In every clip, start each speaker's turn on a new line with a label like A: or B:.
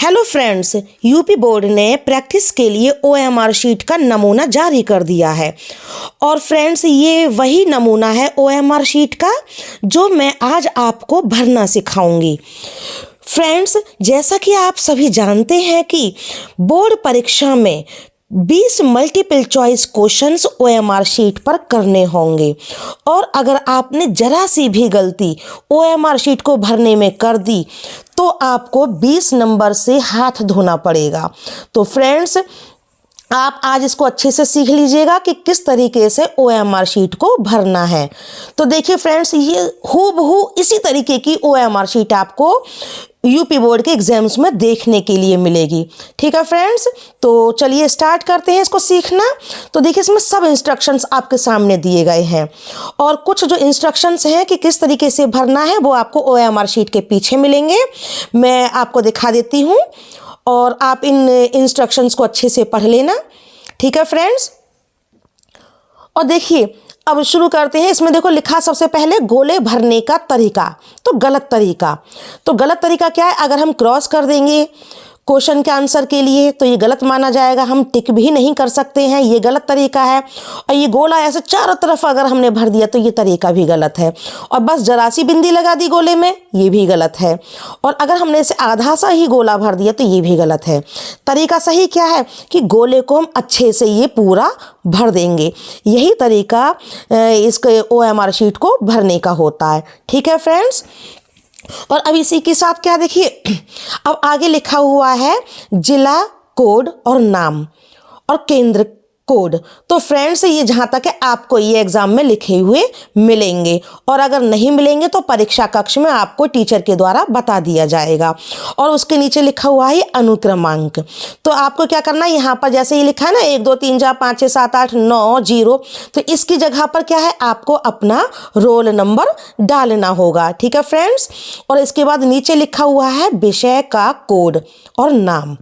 A: Hello friends, UP board ने practice के लिए ओएमआर शीट का नमूना जारी कर दिया है। और फ्रेंड्स, ये वही नमूना है ओएमआर शीट का जो मैं आज आपको भरना सिखाऊंगी। फ्रेंड्स, जैसा कि आप सभी जानते हैं कि बोर्ड परीक्षा में 20 multiple choice questions OMR sheet पर करने होंगे और अगर आपने जरा सी भी गलती ओएमआर शीट को भरने में कर दी तो आपको 20 नंबर से हाथ धोना पड़ेगा। तो फ्रेंड्स, आप आज इसको अच्छे से सीख लीजिएगा कि किस तरीके से ओएमआर शीट को भरना है। तो देखिए फ्रेंड्स, ये हूबहू इसी तरीके की ओएमआर शीट आपको यूपी बोर्ड के एग्जाम्स में देखने के लिए मिलेगी। ठीक है फ्रेंड्स, तो चलिए स्टार्ट करते हैं इसको सीखना। तो देखिए, इसमें सब इंस्ट्रक्शंस आपके सामने दिए गए हैं और कुछ जो इंस्ट्रक्शंस हैं कि किस तरीके से भरना है वो आपको ओएमआर शीट के पीछे मिलेंगे। मैं आपको दिखा देती हूँ और आप इन इंस्ट्रक्शंस को अच्छे से पढ़ लेना। ठीक है फ्रेंड्स, और देखिए अब शुरू करते हैं। इसमें देखो लिखा सबसे पहले गोले भरने का तरीका। तो गलत तरीका क्या है? अगर हम क्रॉस कर देंगे क्वेश्चन के आंसर के लिए तो ये गलत माना जाएगा, हम टिक भी नहीं कर सकते हैं, ये गलत तरीका है। और ये गोला ऐसे चारों तरफ अगर हमने भर दिया तो ये तरीका भी गलत है। और बस जरा सी बिंदी लगा दी गोले में, ये भी गलत है। और अगर हमने इसे आधा सा ही गोला भर दिया तो ये भी गलत है। तरीका सही क्या है कि गोले को हम अच्छे से ये पूरा भर देंगे। यही तरीका इसके ओएमआर शीट को भरने का होता है। ठीक है फ्रेंड्स, और अब इसी के साथ क्या देखिए, अब आगे लिखा हुआ है जिला कोड और नाम और केंद्र कोड। तो फ्रेंड्स, ये जहाँ तक है आपको ये एग्जाम में लिखे हुए मिलेंगे और अगर नहीं मिलेंगे तो परीक्षा कक्ष में आपको टीचर के द्वारा बता दिया जाएगा। और उसके नीचे लिखा हुआ है अनुक्रमांक। तो आपको क्या करना है, यहाँ पर जैसे ये लिखा है ना 1 2 3 4 5 6 7 8 9 0, तो इसकी जगह पर क्या है, आपको अपना रोल नंबर डालना होगा। ठीक है फ्रेंड्स, और इसके बाद नीचे लिखा हुआ है विषय का कोड और नाम।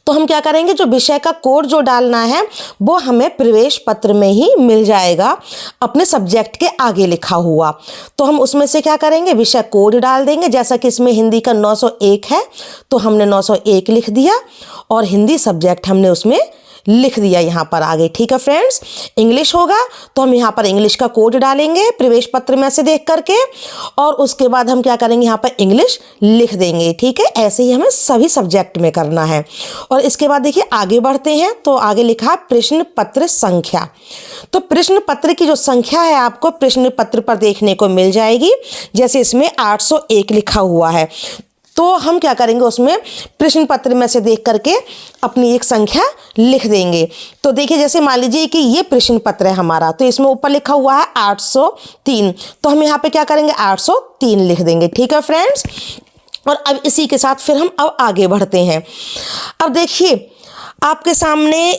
A: तो हम क्या करेंगे, जो विषय का कोड जो डालना है वो हमें प्रवेश पत्र में ही मिल जाएगा अपने सब्जेक्ट के आगे लिखा हुआ। तो हम उसमें से क्या करेंगे, विषय कोड डाल देंगे। जैसा कि इसमें हिंदी का 901 है तो हमने 901 लिख दिया और हिंदी सब्जेक्ट हमने उसमें लिख दिया यहाँ पर आगे। ठीक है फ्रेंड्स, इंग्लिश होगा तो हम यहाँ पर इंग्लिश का कोड डालेंगे प्रवेश पत्र में से देख करके और उसके बाद हम क्या करेंगे, यहाँ पर इंग्लिश लिख देंगे। ठीक है, ऐसे ही हमें सभी सब्जेक्ट में करना है। और इसके बाद देखिए आगे बढ़ते हैं। तो आगे लिखा है प्रश्न पत्र संख्या। तो प्रश्न पत्र की जो संख्या है आपको प्रश्न पत्र पर देखने को मिल जाएगी। जैसे इसमें 801 लिखा हुआ है तो हम क्या करेंगे, उसमें प्रश्न पत्र में से देख करके अपनी एक संख्या लिख देंगे। तो देखिए, जैसे मान लीजिए कि ये प्रश्न पत्र है हमारा, तो इसमें ऊपर लिखा हुआ है 803, तो हम यहाँ पे क्या करेंगे 803 लिख देंगे। ठीक है फ्रेंड्स, और अब इसी के साथ फिर हम अब आगे बढ़ते हैं। अब देखिए आपके सामने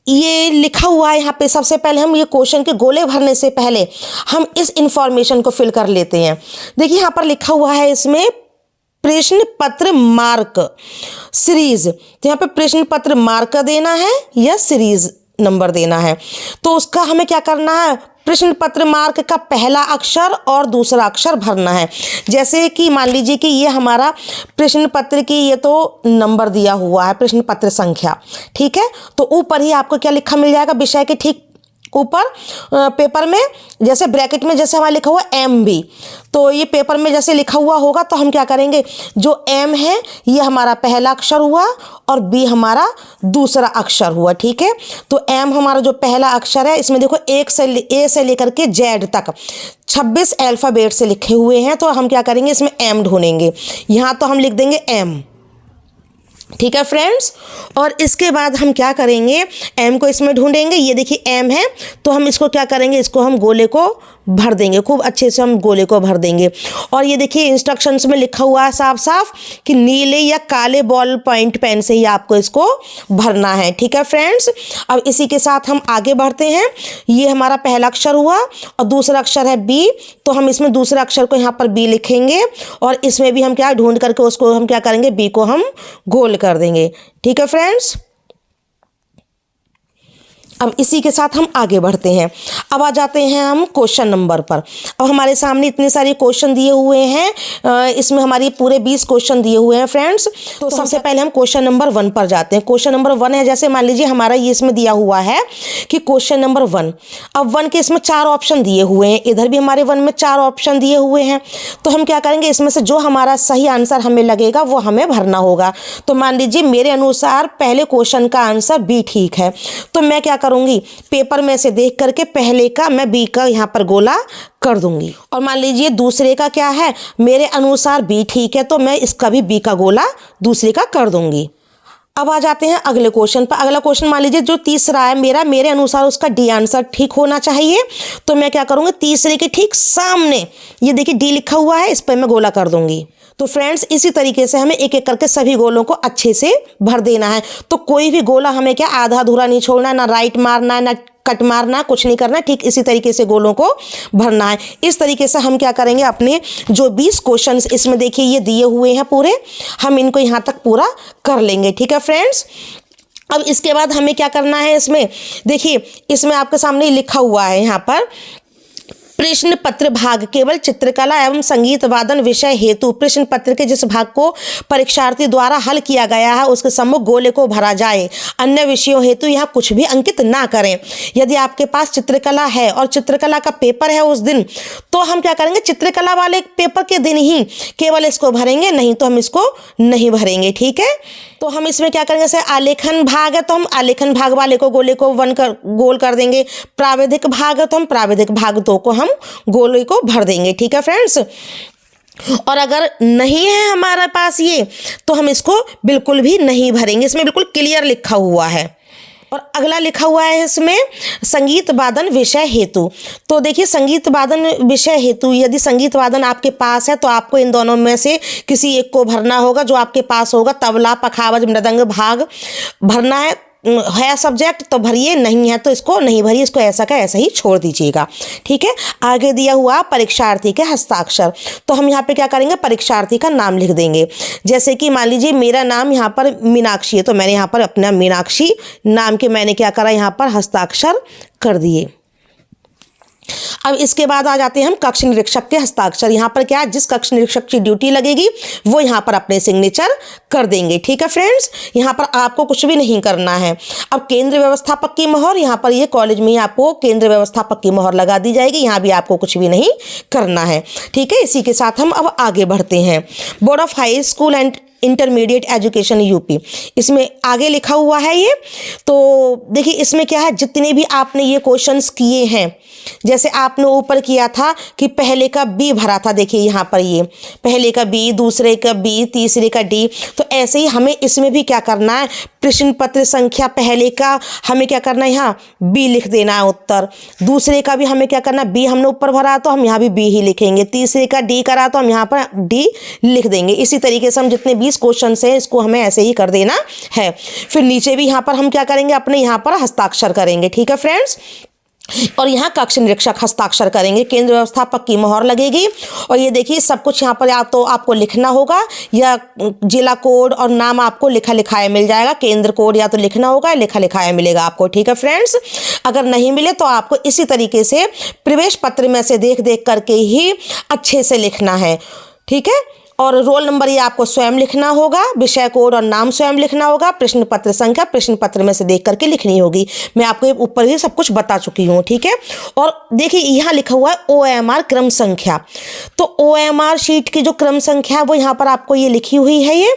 A: ये लिखा हुआ है, यहाँ पे सबसे पहले हम ये क्वेश्चन के गोले भरने से पहले हम इस इंफॉर्मेशन को फिल कर लेते हैं। देखिए यहाँ पर लिखा हुआ है इसमें प्रश्न पत्र मार्क सीरीज। तो यहाँ पे प्रश्न पत्र मार्क देना है या सीरीज नंबर देना है। तो उसका हमें क्या करना है, प्रश्न पत्र मार्क का पहला अक्षर और दूसरा अक्षर भरना है। जैसे कि मान लीजिए कि ये हमारा प्रश्न पत्र की ये तो नंबर दिया हुआ है प्रश्न पत्र संख्या। ठीक है, तो ऊपर ही आपको क्या लिखा मिल जाएगा, विषय के ठीक ऊपर पेपर में जैसे ब्रैकेट में जैसे हमारा लिखा हुआ एम बी, तो ये पेपर में जैसे लिखा हुआ होगा तो हम क्या करेंगे, जो एम है ये हमारा पहला अक्षर हुआ और बी हमारा दूसरा अक्षर हुआ। ठीक है, तो एम हमारा जो पहला अक्षर है, इसमें देखो ए से लेकर के जेड तक 26 अल्फ़ाबेट से लिखे हुए हैं। तो हम क्या करेंगे, इसमें एम ढूंढेंगे। यहाँ तो हम लिख देंगे एम। ठीक है फ्रेंड्स, और इसके बाद हम क्या करेंगे, एम को इसमें ढूंढेंगे। ये देखिए एम है तो हम इसको क्या करेंगे, इसको हम गोले को भर देंगे, खूब अच्छे से हम गोले को भर देंगे। और ये देखिए इंस्ट्रक्शंस में लिखा हुआ है साफ साफ कि नीले या काले बॉल पॉइंट पेन से ही आपको इसको भरना है। ठीक है फ्रेंड्स, अब इसी के साथ हम आगे बढ़ते हैं। ये हमारा पहला अक्षर हुआ और दूसरा अक्षर है बी, तो हम इसमें दूसरा अक्षर को यहाँ पर बी लिखेंगे और इसमें भी हम क्या ढूंढ करके उसको हम क्या करेंगे, बी को हम गोल कर देंगे। ठीक है फ्रेंड्स, अब इसी के साथ हम आगे बढ़ते हैं। अब आ जाते हैं हम क्वेश्चन नंबर पर। अब हमारे सामने इतने सारे क्वेश्चन दिए हुए हैं, इसमें हमारी पूरे 20 क्वेश्चन दिए हुए हैं फ्रेंड्स। तो सबसे पहले हम क्वेश्चन नंबर 1 पर जाते हैं। क्वेश्चन नंबर 1 है, जैसे मान लीजिए हमारा ये इसमें दिया हुआ है कि क्वेश्चन नंबर 1। अब 1 के इसमें 4 ऑप्शन दिए हुए हैं, इधर भी हमारे 1 में 4 ऑप्शन दिए हुए हैं। तो हम क्या करेंगे, इसमें से जो हमारा सही आंसर हमें लगेगा वो हमें भरना होगा। तो मान लीजिए मेरे अनुसार पहले क्वेश्चन का आंसर बी ठीक है, तो मैं क्या करूंगी, पेपर में से देख करके पहले का मैं बी का यहाँ पर गोला कर दूंगी। और मान लीजिए दूसरे का क्या है, मेरे अनुसार बी ठीक है, तो मैं इसका भी बी का गोला दूसरे का कर दूंगी। अब आ जाते हैं अगले क्वेश्चन पर। अगला क्वेश्चन मान लीजिए जो तीसरा है मेरे अनुसार उसका डी आंसर ठीक होना चाहिए। तो मैं क्या करूँगी, तीसरे के ठीक सामने ये देखिए डी लिखा हुआ है, इस पर मैं गोला कर दूंगी। तो फ्रेंड्स इसी तरीके से हमें एक एक करके सभी गोलों को अच्छे से भर देना है। तो कोई भी गोला हमें क्या आधा अधूरा नहीं छोड़ना, ना राइट मारना है, ना कट मारना, कुछ नहीं करना। ठीक इसी तरीके से गोलों को भरना है। इस तरीके से हम क्या करेंगे, अपने जो 20 क्वेश्चंस इसमें देखिए ये दिए हुए हैं पूरे, हम इनको यहाँ तक पूरा कर लेंगे। ठीक है फ्रेंड्स। अब इसके बाद हमें क्या करना है, इसमें देखिए इसमें आपके सामने लिखा हुआ है यहाँ पर प्रश्न पत्र भाग केवल चित्रकला एवं संगीत वादन विषय हेतु प्रश्न पत्र के जिस भाग को परीक्षार्थी द्वारा हल किया गया है उसके सम्मुख गोले को भरा जाए, अन्य विषयों हेतु यहाँ कुछ भी अंकित ना करें। यदि आपके पास चित्रकला है और चित्रकला का पेपर है उस दिन, तो हम क्या करेंगे, चित्रकला वाले पेपर के दिन ही केवल इसको भरेंगे, नहीं तो हम इसको नहीं भरेंगे। ठीक है। तो हम इसमें क्या करेंगे, जैसे आलेखन भाग है तो हम आलेखन भाग वाले को गोले को गोल कर देंगे। प्राविधिक भाग है तो हम प्राविधिक भाग 2 को हम गोले को भर देंगे। ठीक है फ्रेंड्स। और अगर नहीं है हमारे पास ये, तो हम इसको बिल्कुल भी नहीं भरेंगे। इसमें बिल्कुल क्लियर लिखा हुआ है। और अगला लिखा हुआ है इसमें संगीत वादन विषय हेतु। तो देखिए संगीत वादन विषय हेतु, यदि संगीत वादन आपके पास है तो आपको इन दोनों में से किसी एक को भरना होगा, जो आपके पास होगा। तबला, पखावज, मृदंग भाग भरना है सब्जेक्ट तो भरिए, नहीं है तो इसको नहीं भरिए, इसको ऐसा का ऐसा ही छोड़ दीजिएगा। ठीक है। आगे दिया हुआ परीक्षार्थी के हस्ताक्षर, तो हम यहाँ पे क्या करेंगे, परीक्षार्थी का नाम लिख देंगे। जैसे कि मान लीजिए मेरा नाम यहाँ पर मीनाक्षी है, तो मैंने यहाँ पर अपना मीनाक्षी नाम के मैंने क्या करा, यहाँ पर हस्ताक्षर कर दिए। अब इसके बाद आ जाते हैं हम कक्ष निरीक्षक के हस्ताक्षर। यहाँ पर क्या, जिस कक्ष निरीक्षक की ड्यूटी लगेगी वो यहाँ पर अपने सिग्नेचर कर देंगे। ठीक है फ्रेंड्स। यहाँ पर आपको कुछ भी नहीं करना है। अब केंद्र व्यवस्थापक की मोहर, यहाँ पर ये कॉलेज में आपको केंद्र व्यवस्थापक की मोहर लगा दी जाएगी, यहाँ भी आपको कुछ भी नहीं करना है। ठीक है। इसी के साथ हम अब आगे बढ़ते हैं। Board of high school and intermediate education UP, इसमें आगे लिखा हुआ है ये। तो देखिए इसमें क्या है, जितने भी आपने ये क्वेश्चंस किए हैं, जैसे आपने ऊपर किया था कि पहले का बी भरा था, देखिए यहाँ पर ये पहले का बी, दूसरे का बी, तीसरे का डी, तो ऐसे ही हमें इसमें भी क्या करना है, प्रश्न पत्र संख्या पहले का हमें क्या करना है, यहाँ बी लिख देना है उत्तर। दूसरे का भी हमें क्या करना है, बी हमने ऊपर भरा तो हम यहाँ भी बी ही लिखेंगे। तीसरे का डी करा तो हम यहाँ पर डी लिख देंगे। इसी तरीके से हम जितने 20 क्वेश्चन हैं इसको हमें ऐसे ही कर देना है। फिर नीचे भी यहाँ पर हम क्या करेंगे, अपने यहाँ पर हस्ताक्षर करेंगे। ठीक है फ्रेंड्स। और यहाँ कक्ष निरीक्षक हस्ताक्षर करेंगे, केंद्र व्यवस्थापक की मोहर लगेगी। और ये देखिए सब कुछ यहाँ पर या तो आपको लिखना होगा या जिला कोड और नाम आपको लिखा लिखाया मिल जाएगा। केंद्र कोड या तो लिखना होगा, लिखा लिखाया मिलेगा आपको। ठीक है फ्रेंड्स। अगर नहीं मिले तो आपको इसी तरीके से प्रवेश पत्र में से देख देख करके ही अच्छे से लिखना है। ठीक है। और रोल नंबर ये आपको स्वयं लिखना होगा, विषय कोड और नाम स्वयं लिखना होगा, प्रश्न पत्र संख्या प्रश्न पत्र में से देख करके लिखनी होगी। मैं आपको ऊपर ही सब कुछ बता चुकी हूँ। ठीक है। और देखिए यहाँ लिखा हुआ है OMR क्रम संख्या। तो OMR शीट की जो क्रम संख्या वो यहाँ पर आपको ये लिखी हुई है ये,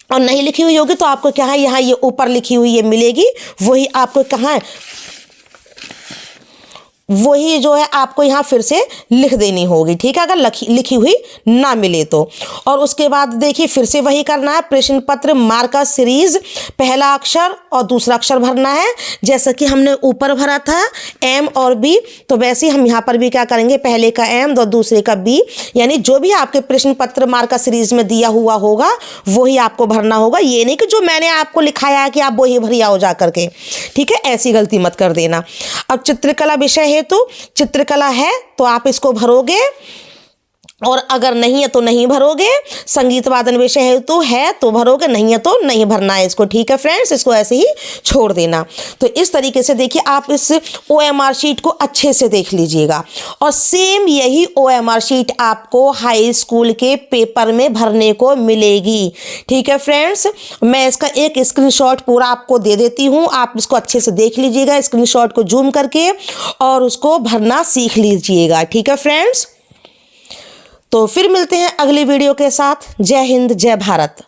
A: और नहीं लिखी हुई होगी तो आपको क्या है, यहाँ ये ऊपर लिखी हुई ये मिलेगी, वही आपको कहाँ है, वही जो है आपको यहाँ फिर से लिख देनी होगी। ठीक है। अगर लिखी हुई ना मिले तो। और उसके बाद देखिए फिर से वही करना है, प्रश्न पत्र मार्का सीरीज पहला अक्षर और दूसरा अक्षर भरना है। जैसा कि हमने ऊपर भरा था M और B, तो वैसे ही हम यहाँ पर भी क्या करेंगे, पहले का M और दूसरे का B, यानी जो भी आपके प्रश्न पत्र मार्का सीरीज में दिया हुआ होगा वही आपको भरना होगा। ये नहीं कि जो मैंने आपको लिखाया है कि आप वही भरिया हो जा करके। ठीक है। ऐसी गलती मत कर देना। अब चित्रकला विषय है तो चित्रकला है तो आप इसको भरोगे। और अगर नहीं है तो नहीं भरोगे, संगीत वादन विषय है तो भरोगे, नहीं है तो नहीं भरना है इसको। ठीक है फ्रेंड्स, इसको ऐसे ही छोड़ देना। तो इस तरीके से देखिए आप इस OMR शीट को अच्छे से देख लीजिएगा। और सेम यही OMR शीट आपको हाई स्कूल के पेपर में भरने को मिलेगी। ठीक है फ्रेंड्स, मैं इसका एक स्क्रीनशॉट पूरा आपको दे देती हूँ, आप इसको अच्छे से देख लीजिएगा, स्क्रीनशॉट को जूम करके, और उसको भरना सीख लीजिएगा। ठीक है फ्रेंड्स, तो फिर मिलते हैं अगली वीडियो के साथ। जय हिंद, जय भारत।